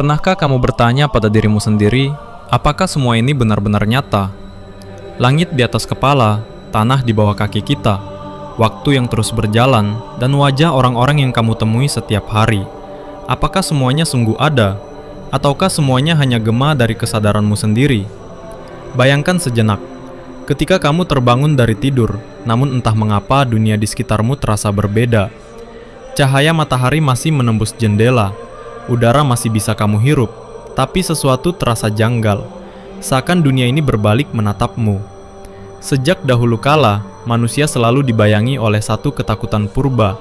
Pernahkah kamu bertanya pada dirimu sendiri, apakah semua ini benar-benar nyata? Langit di atas kepala, tanah di bawah kaki kita, waktu yang terus berjalan, dan wajah orang-orang yang kamu temui setiap hari. Apakah semuanya sungguh ada? Ataukah semuanya hanya gema dari kesadaranmu sendiri? Bayangkan sejenak, ketika kamu terbangun dari tidur, namun entah mengapa dunia di sekitarmu terasa berbeda. Cahaya matahari masih menembus jendela, udara masih bisa kamu hirup, tapi sesuatu terasa janggal, seakan dunia ini berbalik menatapmu. Sejak dahulu kala, manusia selalu dibayangi oleh satu ketakutan purba,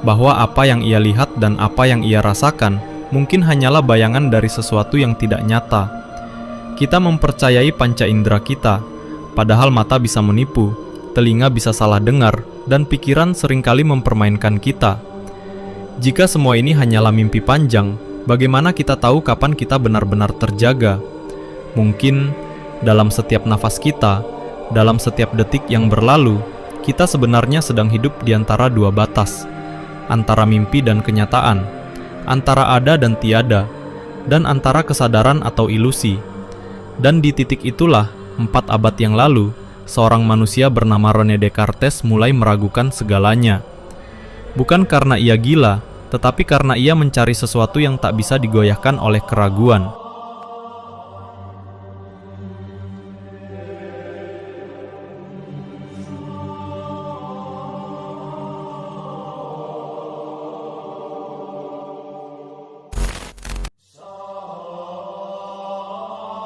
bahwa apa yang ia lihat dan apa yang ia rasakan mungkin hanyalah bayangan dari sesuatu yang tidak nyata. Kita mempercayai panca indera kita, padahal mata bisa menipu, telinga bisa salah dengar, dan pikiran seringkali mempermainkan kita. Jika semua ini hanyalah mimpi panjang, bagaimana kita tahu kapan kita benar-benar terjaga? Mungkin dalam setiap nafas kita, dalam setiap detik yang berlalu, kita sebenarnya sedang hidup di antara dua batas, antara mimpi dan kenyataan, antara ada dan tiada, dan antara kesadaran atau ilusi. Dan di titik itulah, 4 abad yang lalu, seorang manusia bernama René Descartes mulai meragukan segalanya. Bukan karena ia gila, tetapi karena ia mencari sesuatu yang tak bisa digoyahkan oleh keraguan.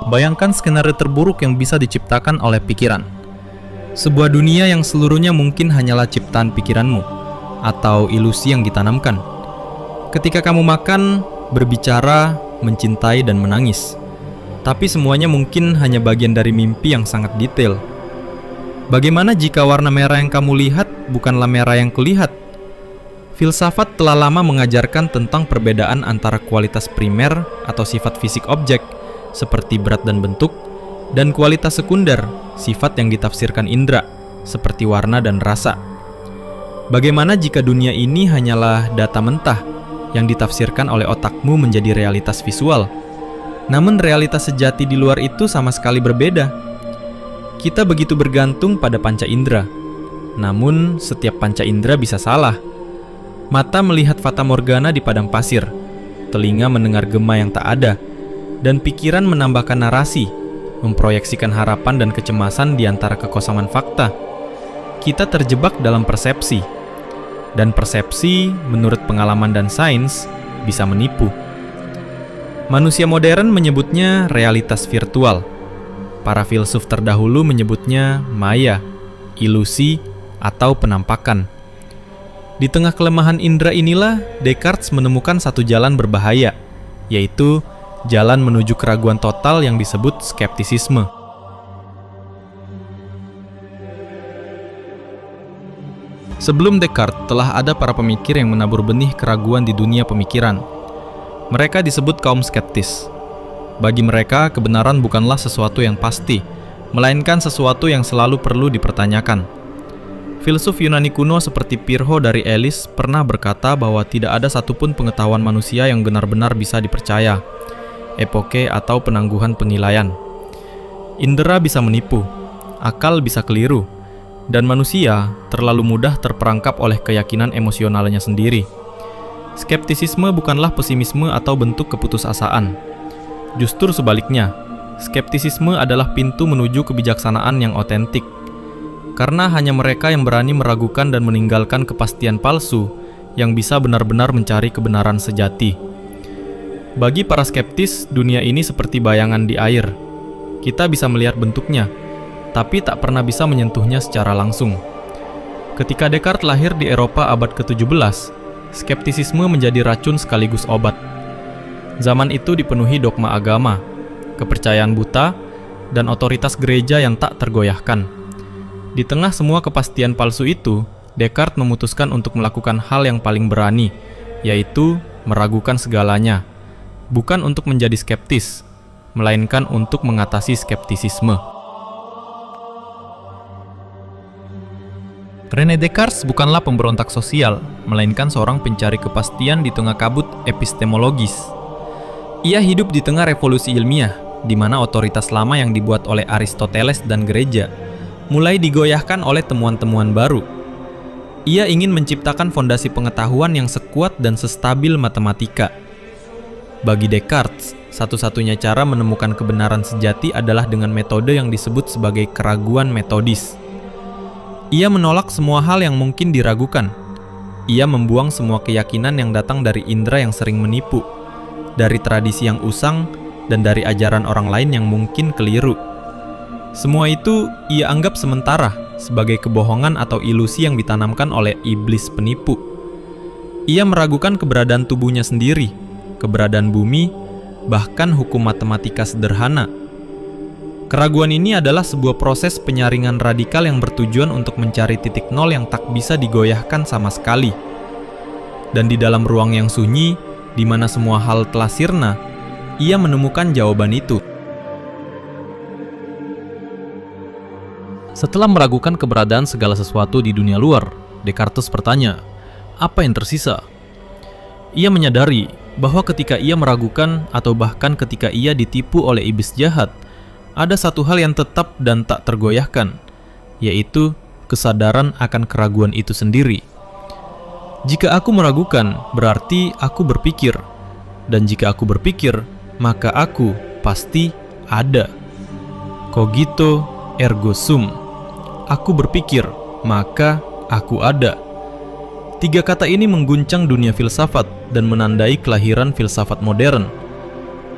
Bayangkan skenario terburuk yang bisa diciptakan oleh pikiran. Sebuah dunia yang seluruhnya mungkin hanyalah ciptaan pikiranmu, atau ilusi yang ditanamkan. Ketika kamu makan, berbicara, mencintai, dan menangis. Tapi semuanya mungkin hanya bagian dari mimpi yang sangat detail. Bagaimana jika warna merah yang kamu lihat bukanlah merah yang kulihat? Filsafat telah lama mengajarkan tentang perbedaan antara kualitas primer atau sifat fisik objek, seperti berat dan bentuk, dan kualitas sekunder, sifat yang ditafsirkan indera, seperti warna dan rasa. Bagaimana jika dunia ini hanyalah data mentah yang ditafsirkan oleh otakmu menjadi realitas visual? Namun realitas sejati di luar itu sama sekali berbeda. Kita begitu bergantung pada panca indera. Namun setiap panca indera bisa salah. Mata melihat fatamorgana di padang pasir, telinga mendengar gema yang tak ada, dan pikiran menambahkan narasi, memproyeksikan harapan dan kecemasan di antara kekosongan fakta. Kita terjebak dalam persepsi, dan persepsi, menurut pengalaman dan sains, bisa menipu. Manusia modern menyebutnya realitas virtual. Para filsuf terdahulu menyebutnya maya, ilusi, atau penampakan. Di tengah kelemahan indera inilah, Descartes menemukan satu jalan berbahaya, yaitu jalan menuju keraguan total yang disebut skeptisisme. Sebelum Descartes, telah ada para pemikir yang menabur benih keraguan di dunia pemikiran. Mereka disebut kaum skeptis. Bagi mereka, kebenaran bukanlah sesuatu yang pasti, melainkan sesuatu yang selalu perlu dipertanyakan. Filsuf Yunani kuno seperti Pirho dari Elis pernah berkata bahwa tidak ada satupun pengetahuan manusia yang benar-benar bisa dipercaya. Epoke atau penangguhan penilaian. Indera bisa menipu, akal bisa keliru, dan manusia terlalu mudah terperangkap oleh keyakinan emosionalnya sendiri. Skeptisisme bukanlah pesimisme atau bentuk keputusasaan. Justru sebaliknya, skeptisisme adalah pintu menuju kebijaksanaan yang otentik. Karena hanya mereka yang berani meragukan dan meninggalkan kepastian palsu yang bisa benar-benar mencari kebenaran sejati. Bagi para skeptis, dunia ini seperti bayangan di air. Kita bisa melihat bentuknya, tapi tak pernah bisa menyentuhnya secara langsung. Ketika Descartes lahir di Eropa abad ke-17, skeptisisme menjadi racun sekaligus obat. Zaman itu dipenuhi dogma agama, kepercayaan buta, dan otoritas gereja yang tak tergoyahkan. Di tengah semua kepastian palsu itu, Descartes memutuskan untuk melakukan hal yang paling berani, yaitu meragukan segalanya. Bukan untuk menjadi skeptis, melainkan untuk mengatasi skeptisisme. René Descartes bukanlah pemberontak sosial, melainkan seorang pencari kepastian di tengah kabut epistemologis. Ia hidup di tengah revolusi ilmiah, di mana otoritas lama yang dibuat oleh Aristoteles dan gereja mulai digoyahkan oleh temuan-temuan baru. Ia ingin menciptakan fondasi pengetahuan yang sekuat dan sestabil matematika. Bagi Descartes, satu-satunya cara menemukan kebenaran sejati adalah dengan metode yang disebut sebagai keraguan metodis. Ia menolak semua hal yang mungkin diragukan. Ia membuang semua keyakinan yang datang dari indera yang sering menipu, dari tradisi yang usang, dan dari ajaran orang lain yang mungkin keliru. Semua itu ia anggap sementara, sebagai kebohongan atau ilusi yang ditanamkan oleh iblis penipu. Ia meragukan keberadaan tubuhnya sendiri, keberadaan bumi, bahkan hukum matematika sederhana. Keraguan ini adalah sebuah proses penyaringan radikal yang bertujuan untuk mencari titik nol yang tak bisa digoyahkan sama sekali. Dan di dalam ruang yang sunyi, di mana semua hal telah sirna, ia menemukan jawaban itu. Setelah meragukan keberadaan segala sesuatu di dunia luar, Descartes bertanya, apa yang tersisa? Ia menyadari bahwa ketika ia meragukan atau bahkan ketika ia ditipu oleh iblis jahat, ada satu hal yang tetap dan tak tergoyahkan, yaitu kesadaran akan keraguan itu sendiri. Jika aku meragukan, berarti aku berpikir. Dan jika aku berpikir, maka aku pasti ada. Cogito ergo sum. Aku berpikir, maka aku ada. 3 kata ini mengguncang dunia filsafat dan menandai kelahiran filsafat modern.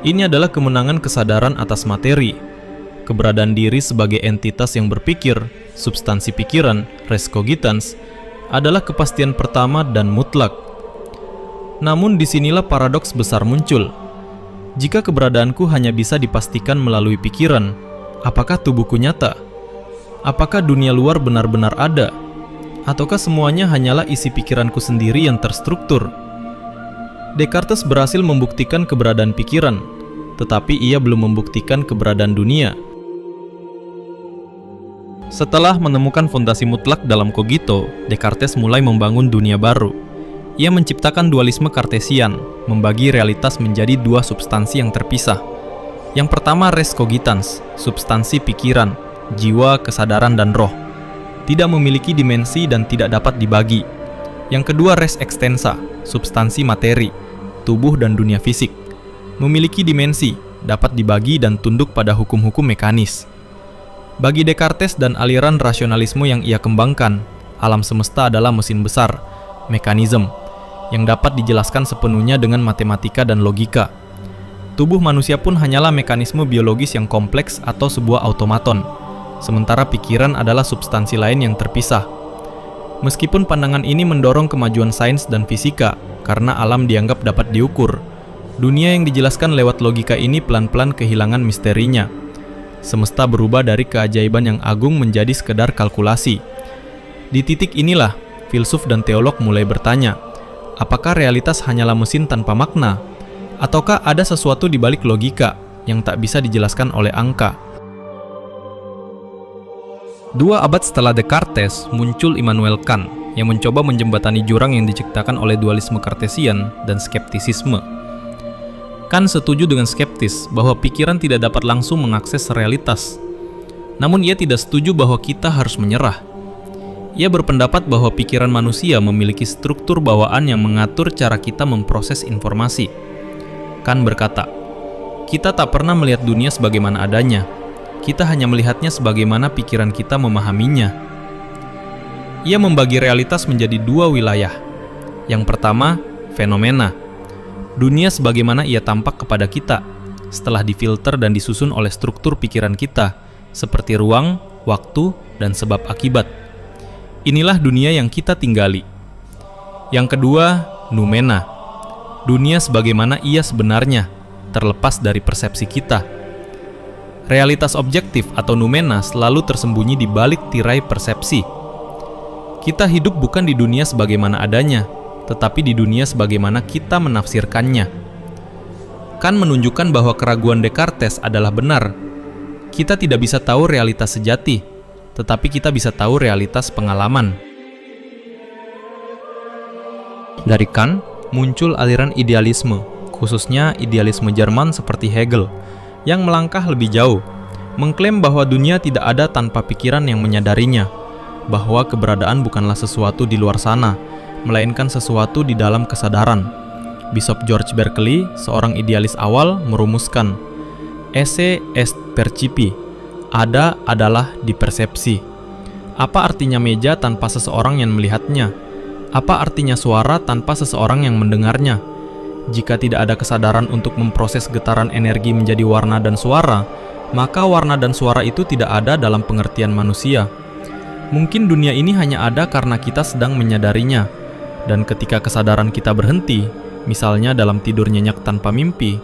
Ini adalah kemenangan kesadaran atas materi. Keberadaan diri sebagai entitas yang berpikir, substansi pikiran, res cogitans, adalah kepastian pertama dan mutlak. Namun disinilah paradoks besar muncul. Jika keberadaanku hanya bisa dipastikan melalui pikiran, apakah tubuhku nyata? Apakah dunia luar benar-benar ada? Ataukah semuanya hanyalah isi pikiranku sendiri yang terstruktur? Descartes berhasil membuktikan keberadaan pikiran, tetapi ia belum membuktikan keberadaan dunia. Setelah menemukan fondasi mutlak dalam Cogito, Descartes mulai membangun dunia baru. Ia menciptakan dualisme Kartesian, membagi realitas menjadi 2 substansi yang terpisah. Yang pertama res cogitans, substansi pikiran, jiwa, kesadaran, dan roh. Tidak memiliki dimensi dan tidak dapat dibagi. Yang kedua res extensa, substansi materi, tubuh dan dunia fisik. Memiliki dimensi, dapat dibagi dan tunduk pada hukum-hukum mekanis. Bagi Descartes dan aliran rasionalisme yang ia kembangkan, alam semesta adalah mesin besar, mekanisme, yang dapat dijelaskan sepenuhnya dengan matematika dan logika. Tubuh manusia pun hanyalah mekanisme biologis yang kompleks atau sebuah automaton, sementara pikiran adalah substansi lain yang terpisah. Meskipun pandangan ini mendorong kemajuan sains dan fisika, karena alam dianggap dapat diukur, dunia yang dijelaskan lewat logika ini pelan-pelan kehilangan misterinya. Semesta berubah dari keajaiban yang agung menjadi sekedar kalkulasi. Di titik inilah, filsuf dan teolog mulai bertanya, apakah realitas hanyalah mesin tanpa makna? Ataukah ada sesuatu di balik logika yang tak bisa dijelaskan oleh angka? 2 abad setelah Descartes, muncul Immanuel Kant yang mencoba menjembatani jurang yang diciptakan oleh dualisme Kartesian dan skeptisisme. Kant setuju dengan skeptis bahwa pikiran tidak dapat langsung mengakses realitas. Namun ia tidak setuju bahwa kita harus menyerah. Ia berpendapat bahwa pikiran manusia memiliki struktur bawaan yang mengatur cara kita memproses informasi. Kant berkata, kita tak pernah melihat dunia sebagaimana adanya. Kita hanya melihatnya sebagaimana pikiran kita memahaminya. Ia membagi realitas menjadi 2 wilayah. Yang pertama, fenomena. Dunia sebagaimana ia tampak kepada kita, setelah difilter dan disusun oleh struktur pikiran kita, seperti ruang, waktu, dan sebab akibat. Inilah dunia yang kita tinggali. Yang kedua, noumena. Dunia sebagaimana ia sebenarnya, terlepas dari persepsi kita. Realitas objektif atau noumena selalu tersembunyi di balik tirai persepsi. Kita hidup bukan di dunia sebagaimana adanya, tetapi di dunia sebagaimana kita menafsirkannya. Kant menunjukkan bahwa keraguan Descartes adalah benar. Kita tidak bisa tahu realitas sejati, tetapi kita bisa tahu realitas pengalaman. Dari Kant, muncul aliran idealisme, khususnya idealisme Jerman seperti Hegel, yang melangkah lebih jauh, mengklaim bahwa dunia tidak ada tanpa pikiran yang menyadarinya, bahwa keberadaan bukanlah sesuatu di luar sana, melainkan sesuatu di dalam kesadaran. Bishop George Berkeley, seorang idealis awal, merumuskan, esse est percipi, ada adalah dipersepsi. Apa artinya meja tanpa seseorang yang melihatnya? Apa artinya suara tanpa seseorang yang mendengarnya? Jika tidak ada kesadaran untuk memproses getaran energi menjadi warna dan suara, maka warna dan suara itu tidak ada dalam pengertian manusia. Mungkin dunia ini hanya ada karena kita sedang menyadarinya, dan ketika kesadaran kita berhenti, misalnya dalam tidur nyenyak tanpa mimpi,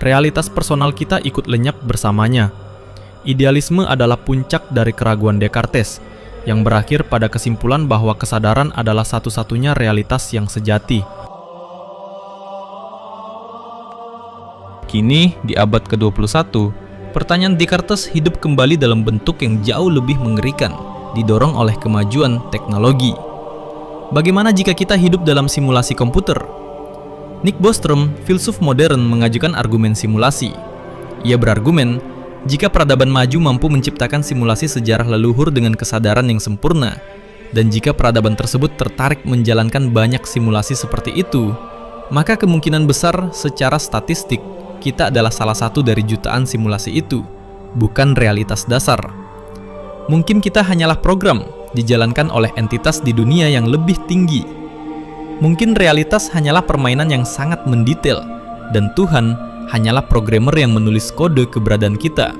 realitas personal kita ikut lenyap bersamanya. Idealisme adalah puncak dari keraguan Descartes, yang berakhir pada kesimpulan bahwa kesadaran adalah satu-satunya realitas yang sejati. Kini, di abad ke-21, pertanyaan Descartes hidup kembali dalam bentuk yang jauh lebih mengerikan, didorong oleh kemajuan teknologi. Bagaimana jika kita hidup dalam simulasi komputer? Nick Bostrom, filsuf modern, mengajukan argumen simulasi. Ia berargumen, jika peradaban maju mampu menciptakan simulasi sejarah leluhur dengan kesadaran yang sempurna, dan jika peradaban tersebut tertarik menjalankan banyak simulasi seperti itu, maka kemungkinan besar secara statistik kita adalah salah satu dari jutaan simulasi itu, bukan realitas dasar. Mungkin kita hanyalah program dijalankan oleh entitas di dunia yang lebih tinggi. Mungkin realitas hanyalah permainan yang sangat mendetail, dan Tuhan hanyalah programmer yang menulis kode keberadaan kita.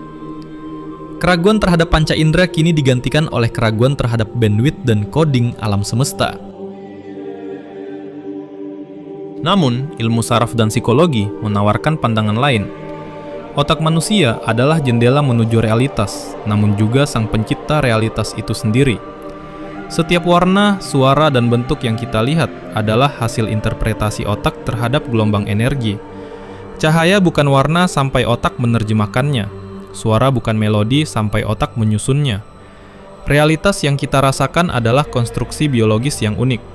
Keraguan terhadap panca indera kini digantikan oleh keraguan terhadap bandwidth dan coding alam semesta. Namun, ilmu saraf dan psikologi menawarkan pandangan lain. Otak manusia adalah jendela menuju realitas, namun juga sang pencipta realitas itu sendiri. Setiap warna, suara, dan bentuk yang kita lihat adalah hasil interpretasi otak terhadap gelombang energi. Cahaya bukan warna sampai otak menerjemahkannya. Suara bukan melodi sampai otak menyusunnya. Realitas yang kita rasakan adalah konstruksi biologis yang unik.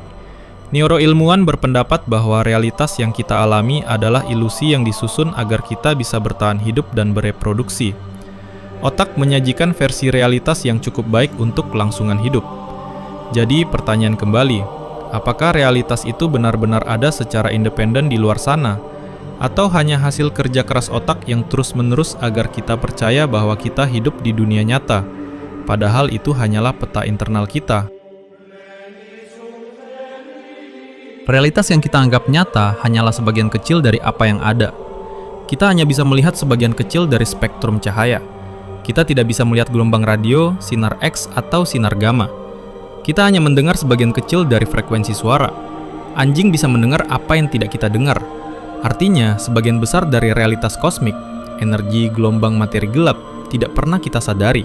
Neuroilmuwan berpendapat bahwa realitas yang kita alami adalah ilusi yang disusun agar kita bisa bertahan hidup dan bereproduksi. Otak menyajikan versi realitas yang cukup baik untuk kelangsungan hidup. Jadi pertanyaan kembali, apakah realitas itu benar-benar ada secara independen di luar sana? Atau hanya hasil kerja keras otak yang terus-menerus agar kita percaya bahwa kita hidup di dunia nyata, padahal itu hanyalah peta internal kita? Realitas yang kita anggap nyata hanyalah sebagian kecil dari apa yang ada. Kita hanya bisa melihat sebagian kecil dari spektrum cahaya. Kita tidak bisa melihat gelombang radio, sinar X, atau sinar gamma. Kita hanya mendengar sebagian kecil dari frekuensi suara. Anjing bisa mendengar apa yang tidak kita dengar. Artinya, sebagian besar dari realitas kosmik, energi gelombang materi gelap, tidak pernah kita sadari.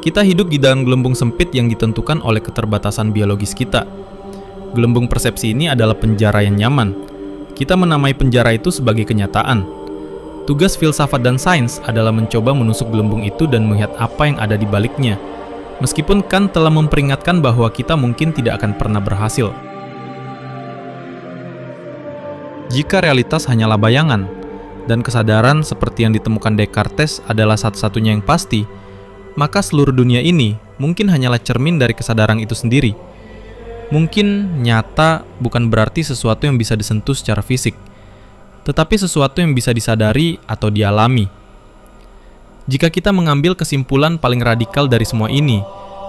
Kita hidup di dalam gelembung sempit yang ditentukan oleh keterbatasan biologis kita. Gelembung persepsi ini adalah penjara yang nyaman. Kita menamai penjara itu sebagai kenyataan. Tugas filsafat dan sains adalah mencoba menusuk gelembung itu dan melihat apa yang ada di baliknya. Meskipun Kant telah memperingatkan bahwa kita mungkin tidak akan pernah berhasil. Jika realitas hanyalah bayangan, dan kesadaran seperti yang ditemukan Descartes adalah satu-satunya yang pasti, maka seluruh dunia ini mungkin hanyalah cermin dari kesadaran itu sendiri. Mungkin nyata bukan berarti sesuatu yang bisa disentuh secara fisik, tetapi sesuatu yang bisa disadari atau dialami. Jika kita mengambil kesimpulan paling radikal dari semua ini,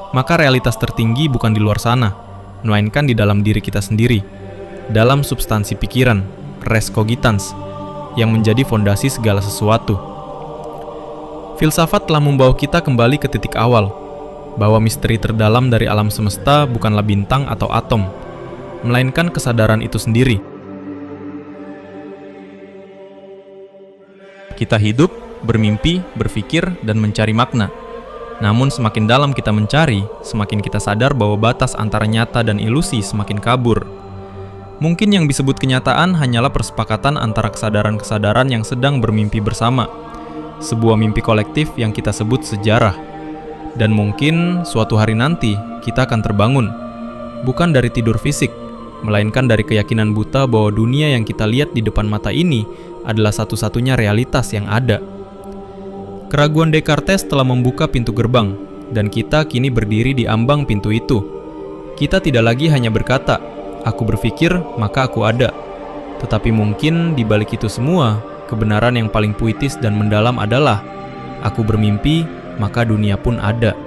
maka realitas tertinggi bukan di luar sana, melainkan di dalam diri kita sendiri, dalam substansi pikiran, res cogitans, yang menjadi fondasi segala sesuatu. Filsafat telah membawa kita kembali ke titik awal, bahwa misteri terdalam dari alam semesta bukanlah bintang atau atom, melainkan kesadaran itu sendiri. Kita hidup, bermimpi, berpikir, dan mencari makna. Namun semakin dalam kita mencari, semakin kita sadar bahwa batas antara nyata dan ilusi semakin kabur. Mungkin yang disebut kenyataan hanyalah persepakatan antara kesadaran-kesadaran yang sedang bermimpi bersama, sebuah mimpi kolektif yang kita sebut sejarah. Dan mungkin suatu hari nanti kita akan terbangun, bukan dari tidur fisik, melainkan dari keyakinan buta bahwa dunia yang kita lihat di depan mata ini adalah satu-satunya realitas yang ada. Keraguan Descartes telah membuka pintu gerbang, dan kita kini berdiri di ambang pintu itu. Kita tidak lagi hanya berkata, "Aku berpikir, maka aku ada." Tetapi mungkin di balik itu semua, kebenaran yang paling puitis dan mendalam adalah, "Aku bermimpi, maka dunia pun ada."